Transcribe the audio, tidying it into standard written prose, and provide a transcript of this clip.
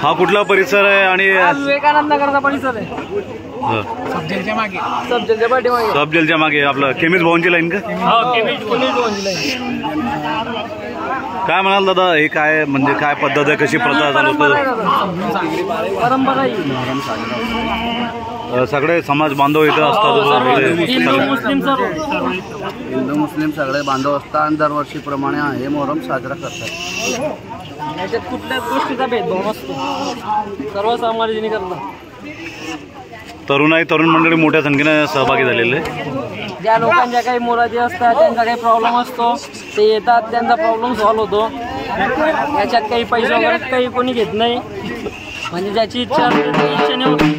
हा कुठला परिसर आहे आणि विवेकानंद नगरचा परिसर आहे. सब जेलच्या मागे आपलं केमिस्ट भवनची लाईन का? केमिस्ट भवनची लाईन. काय म्हणाल दादा, हे काय म्हणजे काय पद्धत आहे, कशी प्रथा चालवतो? परंपरा सगळे समाज बांधव इथं असतात. हिंदू मुस्लिम सगळे बांधव असतात आणि दरवर्षीप्रमाणे हे मोहरम साजरा करतात. याच्यात कुठल्याच गोष्टीचा भेदभाव नसतो, सर्व समाजाने करतात. तरुण मंडळी मोठ्या संख्येने सहभागी झालेले. ज्या लोकांच्या काही मुलाचे असतात, त्यांचा काही प्रॉब्लेम असतो, ते येतात, त्यांचा प्रॉब्लेम सॉल्व्ह होतो. याच्यात काही पैसे वगैरे काही कोणी घेत नाही, म्हणजे ज्याची इच्छा असते ती इच्छेने होती.